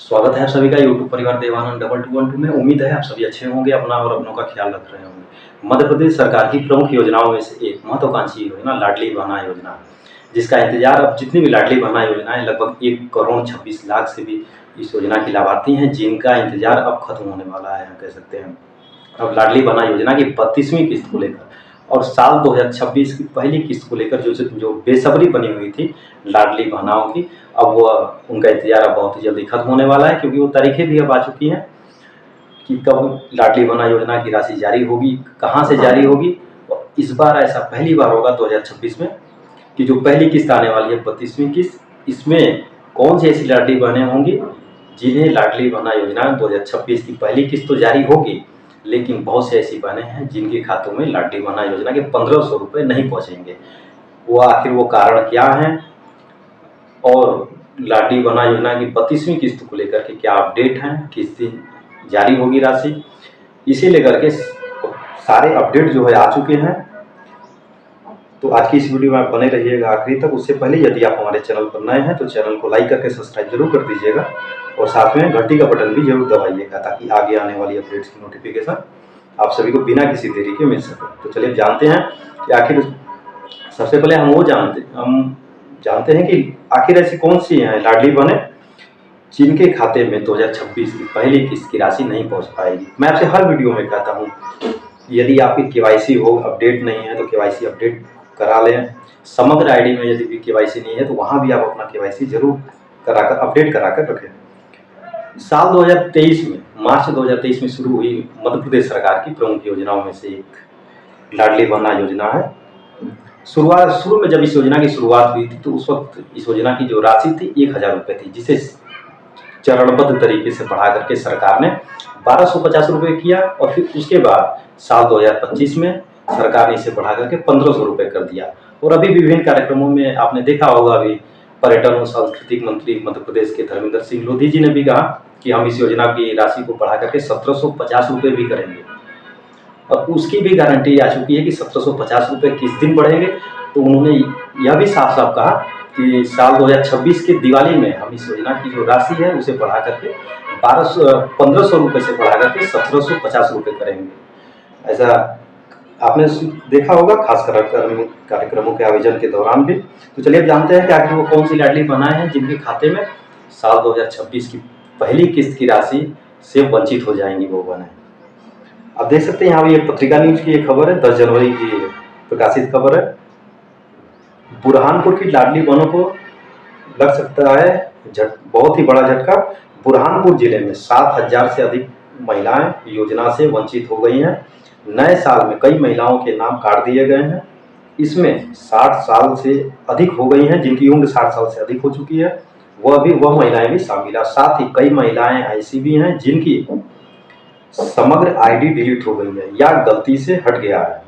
स्वागत है आप सभी का यूट्यूब परिवार देवानंद 2212 में। उम्मीद है आप सभी अच्छे होंगे, अपना और अपनों का ख्याल रख रहे होंगे। मध्य प्रदेश सरकार की प्रमुख योजनाओं में से एक महत्वाकांक्षी योजना लाडली बहना योजना, जिसका इंतजार अब जितनी भी लाडली बहना योजनाएं लगभग 1,26,00,000 से भी इस योजना की लाभार्थी हैं, जिनका इंतजार अब खत्म होने वाला है, हम कह सकते हैं। अब लाडली बहना योजना की 32वीं किस्त को लेकर और साल 2026 की पहली किस्त को लेकर जो बेसब्री बनी हुई थी लाडली बहनाओं की, अब वो उनका इंतजार अब बहुत ही जल्दी खत्म होने वाला है, क्योंकि वो तारीखें भी अब आ चुकी हैं कि कब लाडली बहना योजना की राशि जारी होगी, कहाँ से जारी होगी। और इस बार ऐसा पहली बार होगा 2026 में कि जो पहली किस्त आने वाली है 32वीं किस्त, इसमें कौन सी ऐसी लाडली बहनें होंगी जिन्हें लाडली बहना योजना 2026 की पहली किस्त तो जारी होगी, लेकिन बहुत सी ऐसी बहनें हैं जिनके खातों में लाडली बहना योजना के 1500 रुपये नहीं पहुँचेंगे। वो आखिर वो कारण क्या हैं और लाडली बहना योजना की 32वीं किस्त को लेकर के क्या अपडेट हैं, किस दिन जारी होगी राशि, इसे लेकर के सारे अपडेट जो है आ चुके हैं। तो आज की इस वीडियो में आप बने रहिएगा आखिरी तक। उससे पहले यदि आप हमारे चैनल पर नए हैं तो चैनल को लाइक करके सब्सक्राइब जरूर कर दीजिएगा और साथ में घंटी का बटन भी जरूर दबाइएगा, ताकि आगे आने वाली अपडेट्स की नोटिफिकेशन आप सभी को बिना किसी देरी के मिल सके। तो चलिए जानते हैं कि आखिर सबसे पहले हम जानते हैं कि आखिर ऐसी कौन सी हैं लाडली बहनें जिनके खाते में 2026 की पहली किस्त की राशि नहीं पहुंच पाएगी। मैं आपसे हर वीडियो में कहता हूं, यदि आपकी केवाईसी हो अपडेट नहीं है तो केवाईसी अपडेट करा लें। समग्र आईडी में यदि भी केवाईसी नहीं है तो वहां भी आप अपना केवाईसी जरूर कराकर अपडेट कराकर रखें। साल 2023 में मार्च 2023 में शुरू हुई मध्य प्रदेश सरकार की प्रमुख योजनाओं में से एक लाडली बहना योजना है। शुरू में जब इस योजना की शुरुआत हुई थी तो उस वक्त इस योजना की जो राशि थी 1,000 रुपये थी, जिसे चरणबद्ध तरीके से बढ़ा करके सरकार ने 1,250 रुपये किया और फिर उसके बाद साल 2025 में सरकार ने इसे बढ़ा करके 1,500 रुपये कर दिया। और अभी विभिन्न कार्यक्रमों में आपने देखा होगा, अभी पर्यटन और सांस्कृतिक मंत्री मध्य प्रदेश के धर्मेंद्र सिंह लोधी जी ने भी कहा कि हम इस योजना की राशि को बढ़ा करके 1,750 रुपये भी करेंगे, और उसकी भी गारंटी आ चुकी है कि 1,750 रुपये किस दिन बढ़ेंगे। तो उन्होंने यह भी साफ साफ कहा कि साल 2026 की दिवाली में हम इस योजना की जो राशि है उसे बढ़ा करके 1,500 रुपये से बढ़ा करके 1,750 रुपये करेंगे। ऐसा आपने देखा होगा खास कार्यक्रमों के आयोजन के दौरान भी। तो चलिए अब जानते हैं कि आखिर वो कौन सी लाडली बहनाएं हैं जिनके खाते में साल 2026 की पहली किस्त की राशि से वंचित हो जाएंगी वो बहनें। आप देख सकते हैं यहाँ ये पत्रिका न्यूज की एक खबर है, 10 जनवरी की प्रकाशित खबर है। बुरहानपुर की लाडली बहनों को लग सकता है बहुत ही बड़ा झटका। बुरहानपुर जिले में 7,000 से अधिक महिलाएं योजना से वंचित हो गई हैं। नए साल में कई महिलाओं के नाम काट दिए गए हैं। इसमें 60 साल से अधिक हो गई हैं, जिनकी उम्र 60 साल से अधिक हो चुकी है, वह महिलाएं भी शामिल है। साथ ही कई महिलाएं ऐसी भी हैं जिनकी समग्र आईडी डिलीट हो गई है या गलती से हट गया है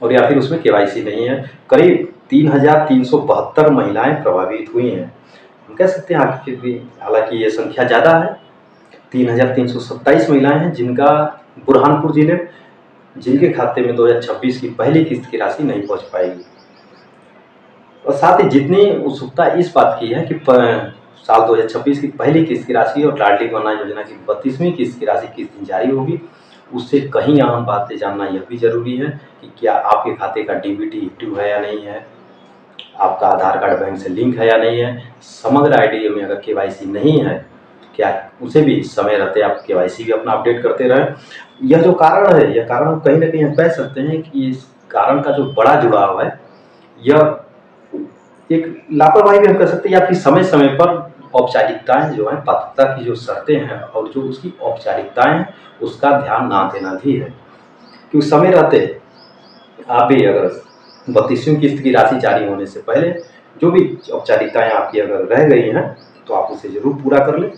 और या फिर उसमें केवाईसी नहीं है। करीब 3,372 महिलाएं प्रभावित हुई हैं। हम कह सकते हैं आखिर भी, हालांकि ये संख्या ज़्यादा है, 3,327 महिलाएं हैं जिनका बुरहानपुर जिले जिनके खाते में 2026 की पहली किस्त की राशि नहीं पहुंच पाएगी। और साथ ही जितनी उत्सुकता इस बात की है कि साल 2026 की पहली किस्त की राशि और लाडली बहना योजना की 32वीं किस्त की राशि किस दिन जारी होगी, उससे कहीं अहम बातें जानना यह भी जरूरी है कि क्या आपके खाते का डीबीटी एक्टिव है या नहीं है, आपका आधार कार्ड बैंक से लिंक है या नहीं है, समग्र आईडी में अगर केवाईसी नहीं है तो क्या उसे भी समय रहते आप केवाईसी भी अपना अपडेट करते रहें। यह जो कारण है, यह कारण कहीं ना कहीं हम कह सकते हैं कि इस कारण का जो बड़ा जुड़ाव है यह एक लापरवाही भी हम कह सकते हैं, या फिर समय समय पर औपचारिकताएं जो है, पात्रता की जो शर्तें हैं और जो उसकी औपचारिकताएं हैं उसका ध्यान ना देना भी है। क्योंकि समय रहते आप भी अगर 32वीं किस्त की राशि जारी होने से पहले जो भी औपचारिकताएं आपकी अगर रह गई हैं तो आप उसे जरूर पूरा कर लें,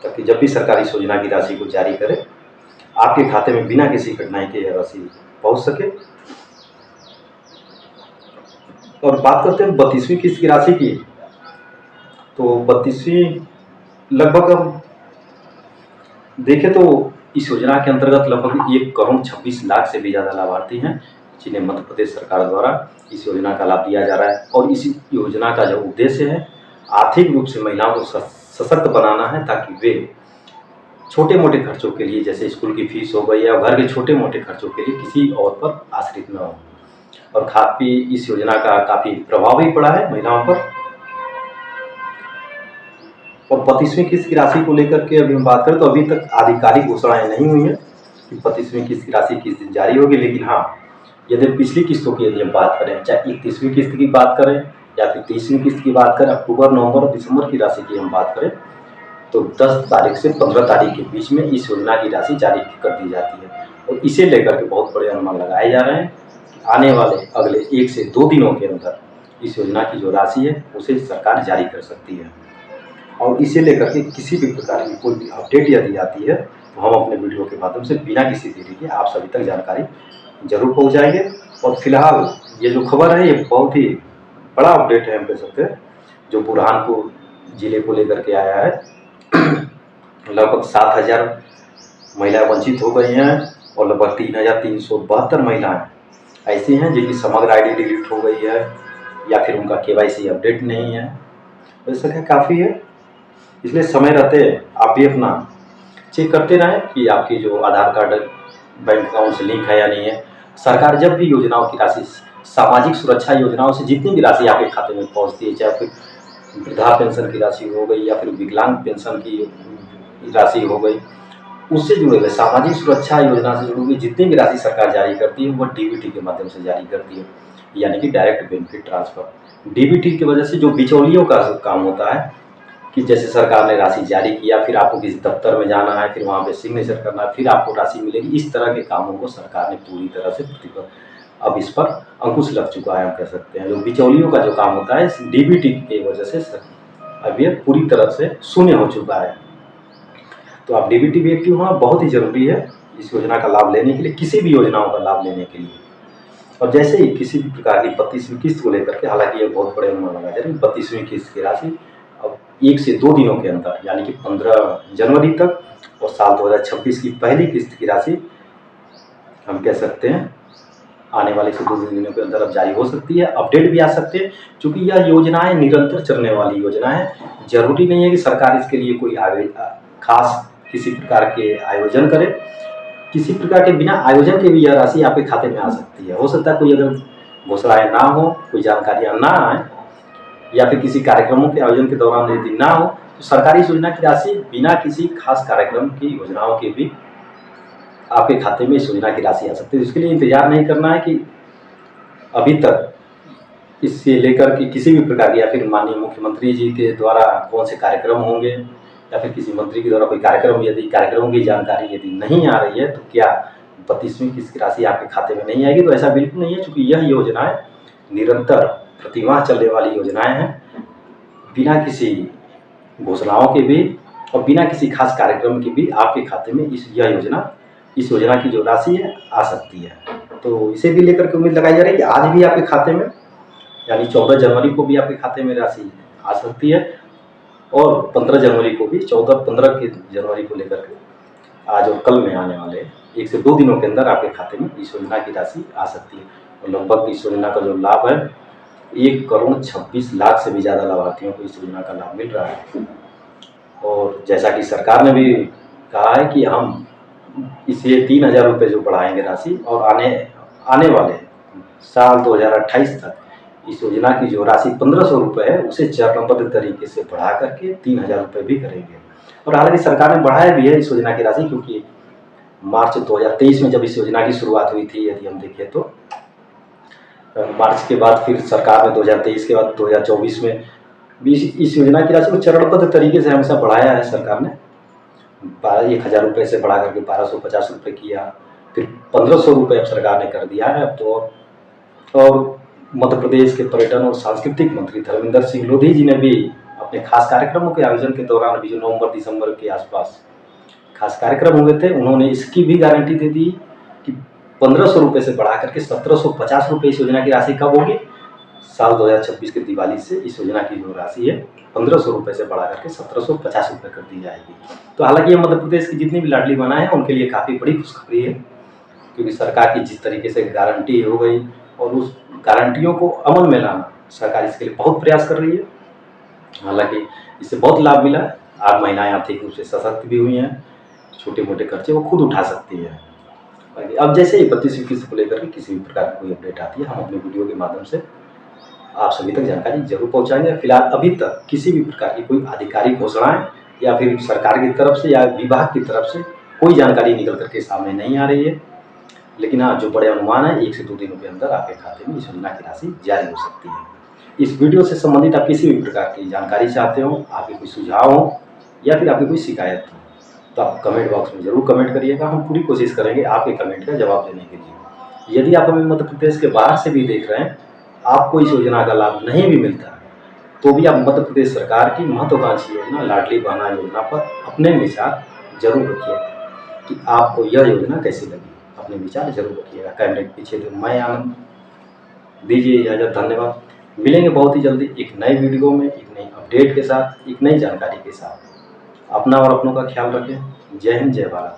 ताकि जब भी सरकार इस योजना की राशि को जारी करे आपके खाते में बिना किसी कठिनाई के यह राशि पहुंच सके। और बात करते हैं 32वीं किस्त की राशि की, तो 32वीं लगभग अब देखें तो इस योजना के अंतर्गत लगभग 1,26,00,000 से भी ज़्यादा लाभार्थी हैं जिन्हें मध्य प्रदेश सरकार द्वारा इस योजना का लाभ दिया जा रहा है। और इस योजना का जो उद्देश्य है आर्थिक रूप से महिलाओं को सशक्त बनाना है, ताकि वे छोटे मोटे खर्चों के लिए, जैसे स्कूल की फीस हो गई या घर के छोटे मोटे खर्चों के लिए किसी और पर आश्रित न हो। और काफ़ी इस योजना का काफ़ी प्रभाव भी पड़ा है महिलाओं पर। और 25वीं किस्त की राशि को लेकर के अभी हम बात करें तो अभी तक आधिकारिक घोषणाएं नहीं हुई है कि 25वीं किस्त की राशि किस दिन जारी होगी। लेकिन हाँ, यदि पिछली किस्तों की यदि हम बात करें, चाहे 31वीं किस्त की बात करें या फिर 30वीं किस्त की बात करें, अक्टूबर, नवंबर और दिसंबर की राशि की हम बात करें, तो 10 तारीख से 15 तारीख के बीच में इस योजना की राशि जारी कर दी जाती है। और इसे लेकर के बहुत बड़े अनुमान लगाए जा रहे हैं कि आने वाले अगले 1 से 2 दिनों के अंदर इस योजना की जो राशि है उसे सरकार जारी कर सकती है। और इसे लेकर के किसी भी प्रकार की कोई भी अपडेट यदि आती है तो हम अपने वीडियो के माध्यम से बिना किसी देरी के आप सभी तक जानकारी जरूर पहुंचाएंगे। और फिलहाल ये जो खबर है ये बहुत ही बड़ा अपडेट है, हम कह सकते हैं, जो बुरहानपुर जिले को लेकर के आया है। लगभग 7,000 महिलाएं वंचित हो गई हैं और लगभग 3,372 महिलाएं ऐसी हैं जिनकी समग्र आईडी डिलीट हो गई है या फिर उनका KYC अपडेट नहीं है। तो इस तरह काफ़ी है, इसलिए समय रहते आप भी अपना चेक करते रहें कि आपकी जो आधार कार्ड बैंक अकाउंट से लिंक है या नहीं है। सरकार जब भी योजनाओं की राशि, सामाजिक सुरक्षा योजनाओं से जितनी भी राशि आपके खाते में पहुंचती है, चाहे फिर वृद्धा पेंशन की राशि हो गई या फिर विकलांग पेंशन की राशि हो गई, उससे जुड़े हुए सामाजिक सुरक्षा योजना से जुड़ी हुई जितनी भी राशि सरकार जारी करती है वह DBT के माध्यम से जारी करती है, यानी कि डायरेक्ट बेनिफिट ट्रांसफर। DBT की वजह से जो बिचौलियों का काम होता है कि जैसे सरकार ने राशि जारी किया, फिर आपको किसी दफ्तर में जाना है, फिर वहाँ पे सिग्नेचर करना है, फिर आपको राशि मिलेगी, इस तरह के कामों को सरकार ने पूरी तरह से अब इस पर अंकुश लग चुका है, हम कह सकते हैं। जो बिचौलियों का जो काम होता है इस DBT की वजह से अब ये पूरी तरह से शून्य हो चुका है। तो आप DBT भी एक्टिव होना बहुत ही जरूरी है इस योजना का लाभ लेने के लिए, किसी भी योजनाओं का लाभ लेने के लिए। और जैसे ही किसी भी प्रकार की 32वीं किस्त को लेकर के, हालांकि ये बहुत बड़े अनुमान लगा जा रहे हैं, 32वीं किस्त की राशि अब 1 से 2 दिनों के अंदर, यानी कि 15 जनवरी तक और साल 2026 की पहली किस्त की राशि हम कह सकते हैं आने वाले 1 से 2 दिनों के अंदर अब जारी हो सकती है। अपडेट भी आ सकते हैं, क्योंकि यह योजनाएं निरंतर चलने वाली योजना है। जरूरी नहीं है कि सरकार इसके लिए कोई खास किसी प्रकार के आयोजन करे। किसी प्रकार के बिना आयोजन के भी यह राशि आपके खाते में आ सकती है। हो सकता है कोई अगर घोषणाएं ना हो, कोई जानकारियां ना आए या फिर किसी कार्यक्रमों के आयोजन के दौरान यदि ना हो, तो सरकारी योजना की राशि बिना किसी खास कार्यक्रम की योजनाओं के भी आपके खाते में इस योजना की राशि आ सकती है। इसके लिए इंतजार नहीं करना है कि अभी तक इससे लेकर के किसी भी प्रकार की या फिर माननीय मुख्यमंत्री जी के द्वारा कौन से कार्यक्रम होंगे या फिर किसी मंत्री के द्वारा कोई कार्यक्रम, यदि कार्यक्रमों की जानकारी यदि नहीं आ रही है तो क्या 32वीं किस्त की राशि आपके खाते में नहीं आएगी? तो ऐसा बिल्कुल नहीं है, क्योंकि यह योजनाएं निरंतर प्रतिमाह चलने वाली योजनाएं हैं, बिना किसी घोषणाओं के भी और बिना किसी खास कार्यक्रम के भी आपके खाते में इस योजना की जो राशि है आ सकती है। तो इसे भी लेकर के उम्मीद लगाई जा रही है कि आज भी आपके खाते में, यानी 14 जनवरी को भी आपके खाते में राशि आ सकती है और 15 जनवरी को भी, 14-15 जनवरी को लेकर के आज और कल में आने वाले 1 से 2 दिनों के अंदर आपके खाते में इस योजना की राशि आ सकती है। और लगभग इस योजना का जो लाभ है 1,26,00,000 से भी ज़्यादा लाभार्थियों को इस योजना का लाभ मिल रहा है। और जैसा कि सरकार ने भी कहा है कि हम इसे 3,000 रुपये जो बढ़ाएंगे राशि, और आने वाले साल 2028 तक इस योजना की जो राशि 1,500 रुपये है उसे चरणबद्ध तरीके से बढ़ा करके 3,000 रुपये भी करेंगे। और हालांकि सरकार ने बढ़ाया भी है इस योजना की राशि, क्योंकि मार्च 2023 में जब इस योजना की शुरुआत हुई थी, यदि हम देखें तो मार्च के बाद फिर सरकार ने 2023 के बाद 2024 में भी इस योजना की राशि को चरणबद्ध तरीके से हमेशा बढ़ाया है। सरकार ने 1,000 रुपये से बढ़ा करके 1,250 रुपये किया, फिर 1,500 रुपये अब सरकार ने कर दिया है अब तो। और मध्य प्रदेश के पर्यटन और सांस्कृतिक मंत्री धर्मेंद्र सिंह लोधी जी ने भी अपने खास कार्यक्रमों के आयोजन के दौरान भी, जो नवंबर-दिसंबर के आसपास खास कार्यक्रम हुए थे, उन्होंने इसकी भी गारंटी दे दी कि 1,500 रुपये से बढ़ा करके 1,750 रुपये इस योजना की राशि कब होगी? साल 2026 के दिवाली से इस योजना की जो राशि है 1,500 रुपये से बढ़ा करके 1,750 रुपये कर दी जाएगी। तो हालांकि ये मध्य प्रदेश की जितनी भी लाडली बहनाएं हैं उनके लिए काफ़ी बड़ी खुशखबरी है, क्योंकि सरकार की जिस तरीके से गारंटी हो गई और उस गारंटियों को अमल में लाना, सरकार इसके लिए बहुत प्रयास कर रही है। हालांकि इससे बहुत लाभ मिला है, आज महिलाएं आर्थिक रूप से सशक्त भी हुई हैं, छोटे मोटे खर्चे वो खुद उठा सकती हैं। अब जैसे ही 32वीं किस्त को लेकर के किसी भी प्रकार की कोई अपडेट आती है, हम अपने वीडियो के माध्यम से आप सभी तक जानकारी जरूर पहुंचाएंगे। फिलहाल अभी तक किसी भी प्रकार की कोई आधिकारिक घोषणाएं या फिर सरकार की तरफ से या विभाग की तरफ से कोई जानकारी निकल करके सामने नहीं आ रही है, लेकिन हाँ, जो बड़े अनुमान है 1 से 2 दिनों के अंदर आपके खाते में इस योजना की राशि जारी हो सकती है। इस वीडियो से संबंधित आप किसी भी प्रकार की जानकारी चाहते हो, आपके कोई सुझाव हो या फिर आपकी कोई शिकायत हो, तो आप कमेंट बॉक्स में ज़रूर कमेंट करिएगा। हम पूरी कोशिश करेंगे आपके कमेंट का जवाब देने के लिए। यदि आप हमें मध्य प्रदेश के बाहर से भी देख रहे हैं, आपको इस योजना का लाभ नहीं भी मिलता, तो भी आप मध्य प्रदेश सरकार की महत्वाकांक्षी योजना लाडली बहना योजना पर अपने विचार जरूर रखिएगा कि आपको यह योजना कैसी लगी। अपने विचार जरूर रखिएगा। कैमरे के पीछे तो मैं आनंद, दीजिए इजाज़त, धन्यवाद। मिलेंगे बहुत ही जल्दी एक नए वीडियो में, एक नई अपडेट के साथ, एक नई जानकारी के साथ। अपना और अपनों का ख्याल रखें। जय हिंद, जय भारत।